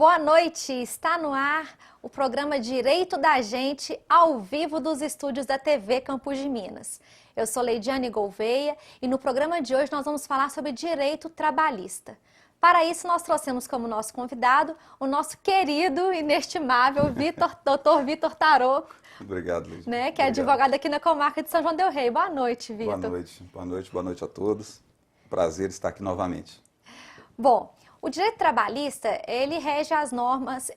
Boa noite, está no ar o programa Direito da Gente, ao vivo dos estúdios da TV Campos de Minas. Eu sou Leidiane Gouveia e no programa de hoje nós vamos falar sobre direito trabalhista. Para isso nós trouxemos como nosso convidado o nosso querido, inestimável Dr. Vitor Taroco. Obrigado, Luiz. Né, que é advogado aqui na comarca de São João del Rei. Boa noite, Vitor. Boa noite a todos. Prazer estar aqui novamente. Bom, o direito trabalhista, ele rege as normas,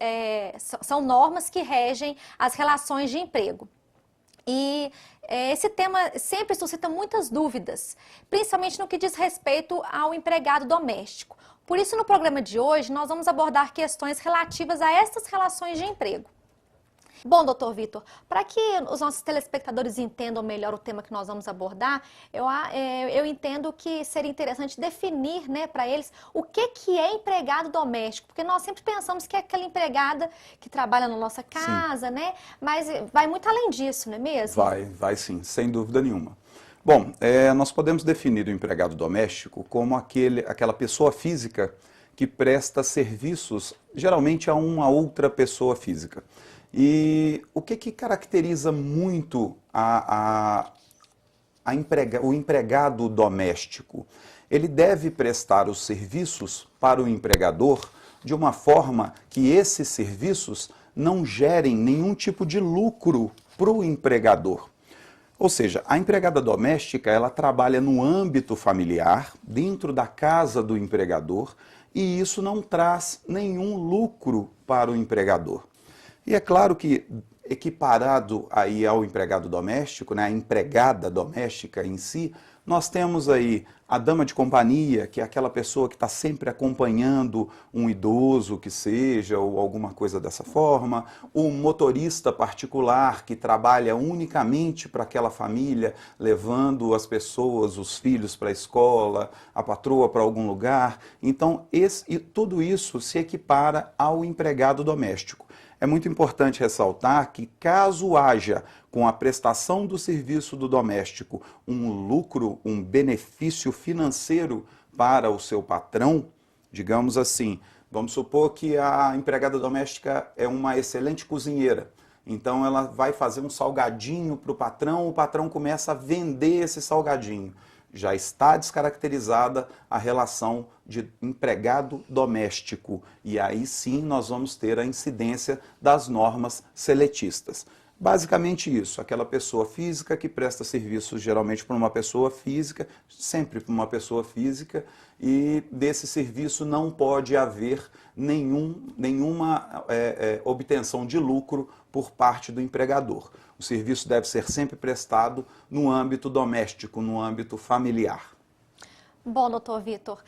são normas que regem as relações de emprego. E esse tema sempre suscita muitas dúvidas, principalmente no que diz respeito ao empregado doméstico. Por isso, no programa de hoje, nós vamos abordar questões relativas a essas relações de emprego. Bom, doutor Vitor, para que os nossos telespectadores entendam melhor o tema que nós vamos abordar, eu entendo que seria interessante definir, né, para eles o que é empregado doméstico, porque nós sempre pensamos que é aquela empregada que trabalha na nossa casa, né, mas vai muito além disso, não é mesmo? Vai sim, sem dúvida nenhuma. Bom, nós podemos definir o empregado doméstico como aquela pessoa física que presta serviços, geralmente a uma outra pessoa física. E o que caracteriza muito o empregado doméstico? Ele deve prestar os serviços para o empregador de uma forma que esses serviços não gerem nenhum tipo de lucro para o empregador. Ou seja, a empregada doméstica, ela trabalha no âmbito familiar, dentro da casa do empregador, e isso não traz nenhum lucro para o empregador. E é claro que, equiparado aí ao empregado doméstico, né, a empregada doméstica em si, nós temos aí a dama de companhia, que é aquela pessoa que está sempre acompanhando um idoso que seja, ou alguma coisa dessa forma, o motorista particular que trabalha unicamente para aquela família, levando as pessoas, os filhos para a escola, a patroa para algum lugar. Então, tudo isso se equipara ao empregado doméstico. É muito importante ressaltar que, caso haja, com a prestação do serviço do doméstico, um lucro, um benefício financeiro para o seu patrão, digamos assim, vamos supor que a empregada doméstica é uma excelente cozinheira. Então, ela vai fazer um salgadinho para o patrão começa a vender esse salgadinho. Já está descaracterizada a relação de empregado doméstico. E aí sim nós vamos ter a incidência das normas seletistas. Basicamente isso, aquela pessoa física que presta serviços geralmente para uma pessoa física, sempre para uma pessoa física, e desse serviço não pode haver nenhuma obtenção de lucro por parte do empregador. O serviço deve ser sempre prestado no âmbito doméstico, no âmbito familiar. Bom, doutor Vitor,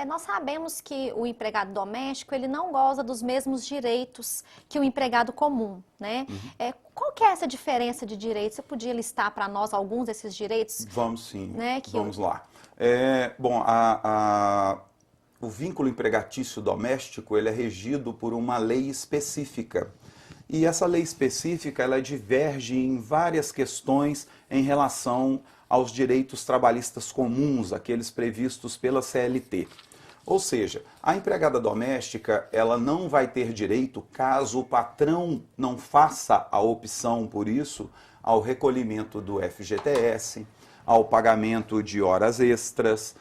nós sabemos que o empregado doméstico ele não goza dos mesmos direitos que o empregado comum, né? Qual que é essa diferença de direitos? Você podia listar para nós alguns desses direitos? Vamos sim, né, vamos lá. Bom, o vínculo empregatício doméstico ele é regido por uma lei específica. E essa lei específica ela diverge em várias questões em relação aos direitos trabalhistas comuns, aqueles previstos pela CLT. Ou seja, a empregada doméstica ela não vai ter direito, caso o patrão não faça a opção por isso, ao recolhimento do FGTS, ao pagamento de horas extras.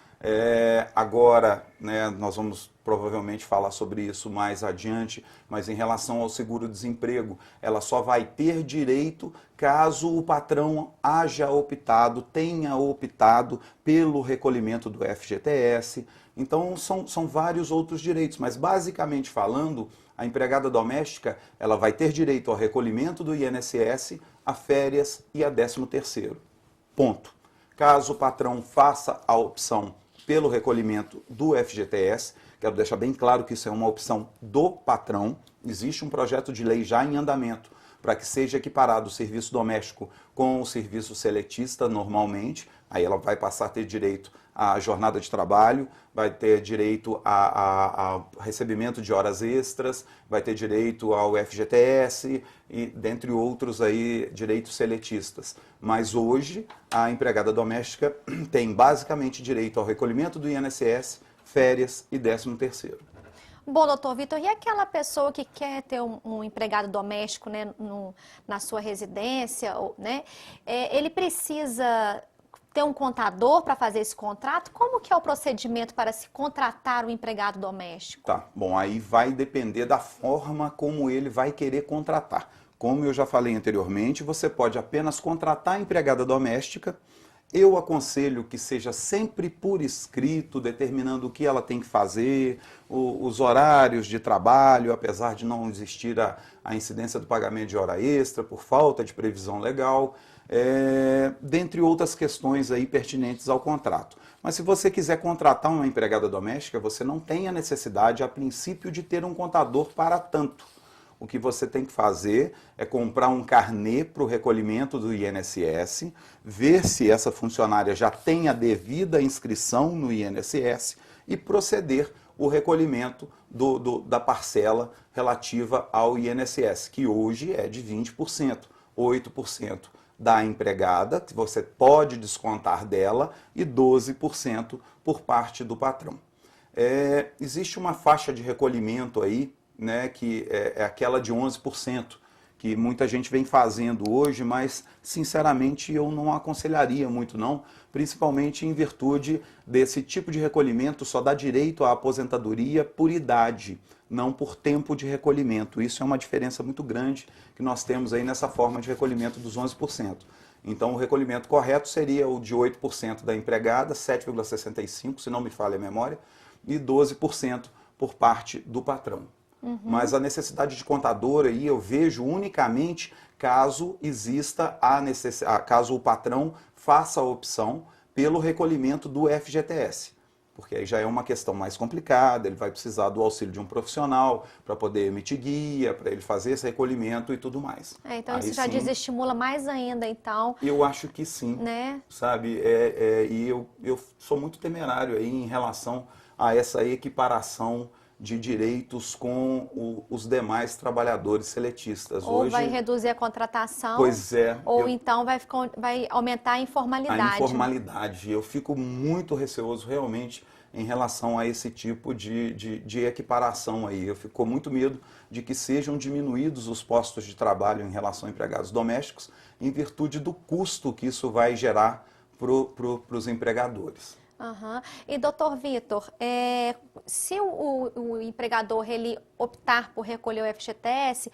Agora, né, nós vamos provavelmente falar sobre isso mais adiante, mas em relação ao seguro-desemprego, ela só vai ter direito caso o patrão tenha optado pelo recolhimento do FGTS. Então, são vários outros direitos, mas basicamente falando, a empregada doméstica ela vai ter direito ao recolhimento do INSS, a férias e a 13º. Ponto. Caso o patrão faça a opção pelo recolhimento do FGTS, quero deixar bem claro que isso é uma opção do patrão, existe um projeto de lei já em andamento para que seja equiparado o serviço doméstico com o serviço seletista normalmente, aí ela vai passar a ter direito à jornada de trabalho, vai ter direito a recebimento de horas extras, vai ter direito ao FGTS e dentre outros aí direitos seletistas. Mas hoje a empregada doméstica tem basicamente direito ao recolhimento do INSS, férias e 13º. Bom, doutor Vitor, e aquela pessoa que quer ter um empregado doméstico, né, na sua residência, né, ele precisa ter um contador para fazer esse contrato? Como que é o procedimento para se contratar um empregado doméstico? Tá, bom, aí vai depender da forma como ele vai querer contratar. Como eu já falei anteriormente, você pode apenas contratar a empregada doméstica. Eu aconselho que seja sempre por escrito, determinando o que ela tem que fazer, os horários de trabalho, apesar de não existir a incidência do pagamento de hora extra, por falta de previsão legal, dentre outras questões aí pertinentes ao contrato. Mas se você quiser contratar uma empregada doméstica, você não tem a necessidade, a princípio, de ter um contador para tanto. O que você tem que fazer é comprar um carnê para o recolhimento do INSS, ver se essa funcionária já tem a devida inscrição no INSS e proceder o recolhimento da parcela relativa ao INSS, que hoje é de 20%, 8% da empregada, que você pode descontar dela, e 12% por parte do patrão. Existe uma faixa de recolhimento aí, né, que é aquela de 11%, que muita gente vem fazendo hoje, mas sinceramente eu não aconselharia muito não, principalmente em virtude desse tipo de recolhimento só dá direito à aposentadoria por idade, não por tempo de recolhimento. Isso é uma diferença muito grande que nós temos aí nessa forma de recolhimento dos 11%. Então o recolhimento correto seria o de 8% da empregada, 7,65%, se não me falha a memória, e 12% por parte do patrão. Mas a necessidade de contador aí eu vejo unicamente caso exista caso o patrão faça a opção pelo recolhimento do FGTS. Porque aí já é uma questão mais complicada, ele vai precisar do auxílio de um profissional para poder emitir guia, para ele fazer esse recolhimento e tudo mais. Então aí, isso já sim, desestimula mais ainda, então. Eu acho que sim, né? Sabe? E eu sou muito temerário aí em relação a essa equiparação de direitos com os demais trabalhadores seletistas. Ou Hoje, vai reduzir a contratação, pois é, ou então vai aumentar a informalidade. a informalidade. Eu fico muito receoso realmente em relação a esse tipo de equiparação aí. Eu fico com muito medo de que sejam diminuídos os postos de trabalho em relação a empregados domésticos em virtude do custo que isso vai gerar para os empregadores. E, doutor Vitor, se o empregador ele optar por recolher o FGTS,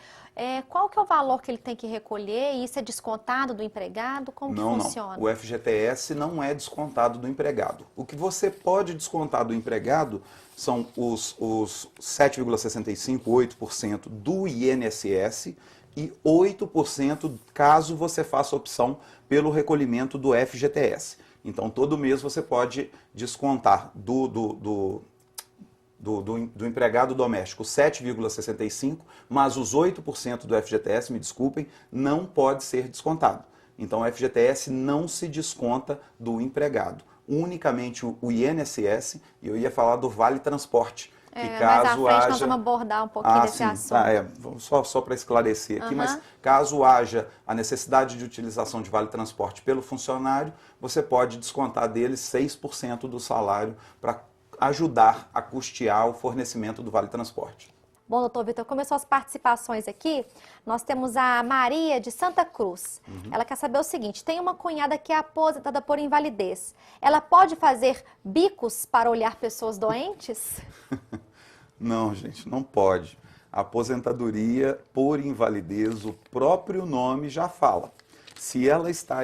qual que é o valor que ele tem que recolher? E isso é descontado do empregado? Como que funciona? Não. O FGTS não é descontado do empregado. O que você pode descontar do empregado são os 7,65%, 8% do INSS e 8% caso você faça opção pelo recolhimento do FGTS. Então, todo mês você pode descontar do empregado doméstico 7,65%, mas os 8% do FGTS, me desculpem, não pode ser descontado. Então, o FGTS não se desconta do empregado. Unicamente o INSS, e eu ia falar do Vale Transporte. Mais à frente nós vamos abordar um pouquinho desse assunto. Só para esclarecer aqui, mas caso haja a necessidade de utilização de vale transporte pelo funcionário, você pode descontar dele 6% do salário para ajudar a custear o fornecimento do vale transporte. Bom, doutor Vitor, começou as participações aqui. Nós temos a Maria de Santa Cruz. Ela quer saber o seguinte: tem uma cunhada que é aposentada por invalidez. Ela pode fazer bicos para olhar pessoas doentes? Não, gente, não pode. A aposentadoria por invalidez, o próprio nome já fala. Se ela está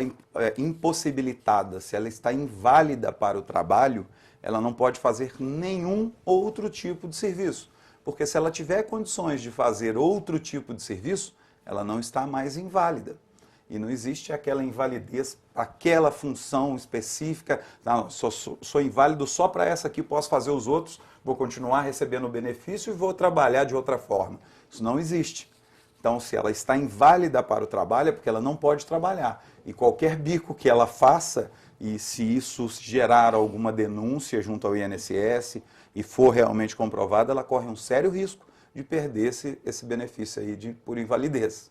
impossibilitada, se ela está inválida para o trabalho, ela não pode fazer nenhum outro tipo de serviço. Porque se ela tiver condições de fazer outro tipo de serviço, ela não está mais inválida. E não existe aquela invalidez, aquela função específica, não, sou inválido só para essa aqui, posso fazer os outros, vou continuar recebendo o benefício e vou trabalhar de outra forma. Isso não existe. Então, se ela está inválida para o trabalho, é porque ela não pode trabalhar. E qualquer bico que ela faça, e se isso gerar alguma denúncia junto ao INSS e for realmente comprovada, ela corre um sério risco de perder esse benefício aí por invalidez.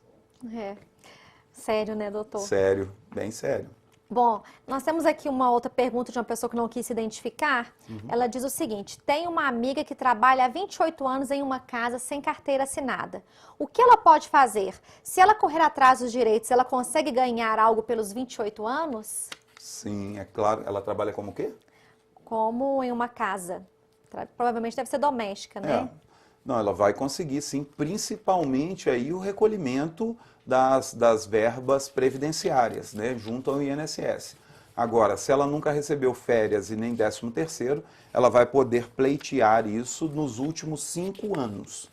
Sério, né, doutor? Sério, bem sério. Bom, nós temos aqui uma outra pergunta de uma pessoa que não quis se identificar. Ela diz o seguinte: tem uma amiga que trabalha há 28 anos em uma casa sem carteira assinada. O que ela pode fazer? Se ela correr atrás dos direitos, ela consegue ganhar algo pelos 28 anos? Sim, é claro. Ela trabalha como o quê? Como em uma casa. Provavelmente deve ser doméstica, né? Não, ela vai conseguir sim, principalmente aí o recolhimento das verbas previdenciárias, né, junto ao INSS. Agora, se ela nunca recebeu férias e nem 13º, ela vai poder pleitear isso nos últimos 5 anos.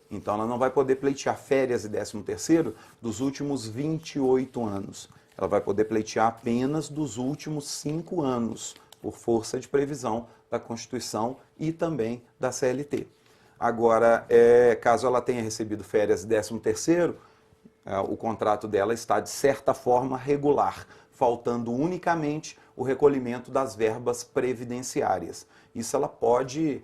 Então, ela não vai poder pleitear férias e 13º dos últimos 28 anos. Ela vai poder pleitear apenas dos últimos 5 anos, por força de previsão da Constituição e também da CLT. Agora, caso ela tenha recebido férias e 13º, o contrato dela está, de certa forma, regular, faltando unicamente o recolhimento das verbas previdenciárias. Isso ela pode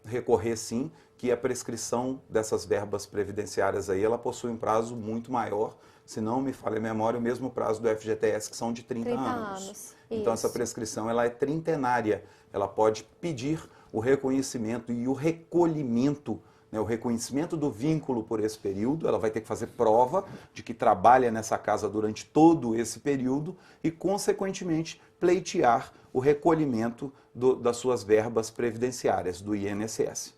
recorrer, sim, que a prescrição dessas verbas previdenciárias aí, ela possui um prazo muito maior, se não me falha a memória, o mesmo prazo do FGTS, que são de 30 anos. Então, essa prescrição ela é trintenária. Ela pode pedir o reconhecimento e o recolhimento, né, o reconhecimento do vínculo por esse período. Ela vai ter que fazer prova de que trabalha nessa casa durante todo esse período e, consequentemente, pleitear o recolhimento das suas verbas previdenciárias, do INSS.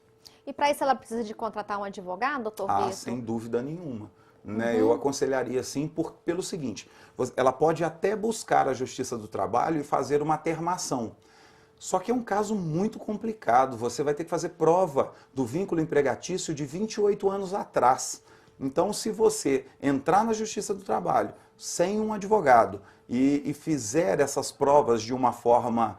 E para isso ela precisa de contratar um advogado, doutor Vitor? Sem dúvida nenhuma. Né? Eu aconselharia sim pelo seguinte: ela pode até buscar a Justiça do Trabalho e fazer uma termação. Só que é um caso muito complicado. Você vai ter que fazer prova do vínculo empregatício de 28 anos atrás. Então, se você entrar na Justiça do Trabalho sem um advogado e fizer essas provas de uma forma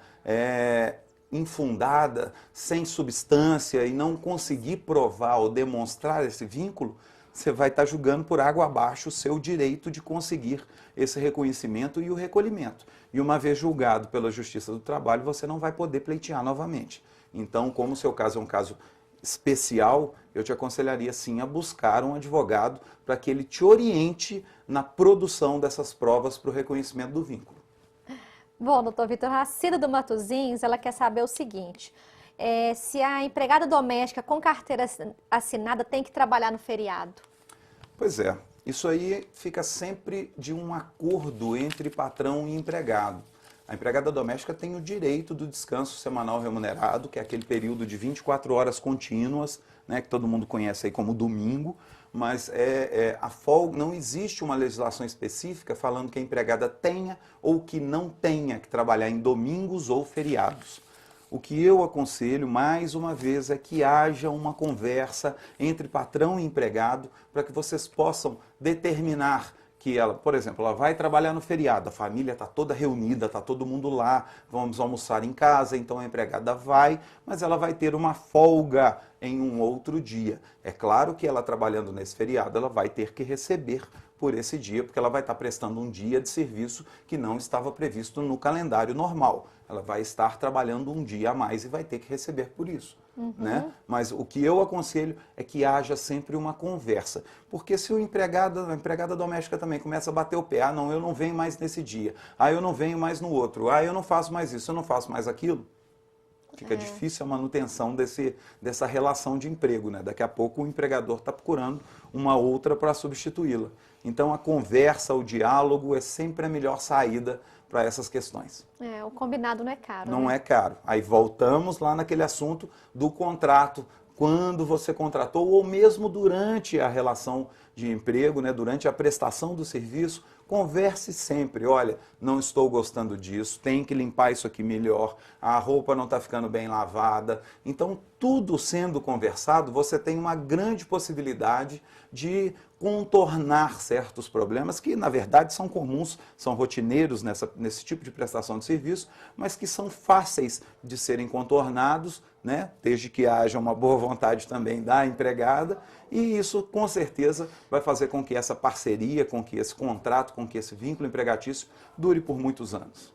infundada, sem substância, e não conseguir provar ou demonstrar esse vínculo, você vai estar julgando por água abaixo o seu direito de conseguir esse reconhecimento e o recolhimento. E uma vez julgado pela Justiça do Trabalho, você não vai poder pleitear novamente. Então, como o seu caso é um caso especial, eu te aconselharia sim a buscar um advogado para que ele te oriente na produção dessas provas para o reconhecimento do vínculo. Bom, doutor Vitor, a Cida do Matozinhos, ela quer saber o seguinte: se a empregada doméstica com carteira assinada tem que trabalhar no feriado? Pois é, isso aí fica sempre de um acordo entre patrão e empregado. A empregada doméstica tem o direito do descanso semanal remunerado, que é aquele período de 24 horas contínuas, né, que todo mundo conhece aí como domingo, mas a folga, não existe uma legislação específica falando que a empregada tenha ou que não tenha que trabalhar em domingos ou feriados. O que eu aconselho, mais uma vez, é que haja uma conversa entre patrão e empregado para que vocês possam determinar que ela, por exemplo, ela vai trabalhar no feriado, a família está toda reunida, está todo mundo lá, vamos almoçar em casa, então a empregada vai, mas ela vai ter uma folga em um outro dia. É claro que ela trabalhando nesse feriado, ela vai ter que receber por esse dia, porque ela vai estar prestando um dia de serviço que não estava previsto no calendário normal. Ela vai estar trabalhando um dia a mais e vai ter que receber por isso. Né? Mas o que eu aconselho é que haja sempre uma conversa. Porque se a empregada doméstica também começa a bater o pé, não, eu não venho mais nesse dia, eu não venho mais no outro, eu não faço mais isso, eu não faço mais aquilo, fica difícil a manutenção dessa relação de emprego, né? Daqui a pouco o empregador está procurando uma outra para substituí-la. Então a conversa, o diálogo é sempre a melhor saída para essas questões. O combinado não é caro. Não é caro. Aí voltamos lá naquele assunto do contrato. Quando você contratou, ou mesmo durante a relação de emprego, né, durante a prestação do serviço, converse sempre. Olha, não estou gostando disso, tem que limpar isso aqui melhor, a roupa não está ficando bem lavada. Então, tudo sendo conversado, você tem uma grande possibilidade de contornar certos problemas que, na verdade, são comuns, são rotineiros nesse tipo de prestação de serviço, mas que são fáceis de serem contornados, né? Desde que haja uma boa vontade também da empregada, e isso, com certeza, vai fazer com que essa parceria, com que esse contrato, com que esse vínculo empregatício dure por muitos anos.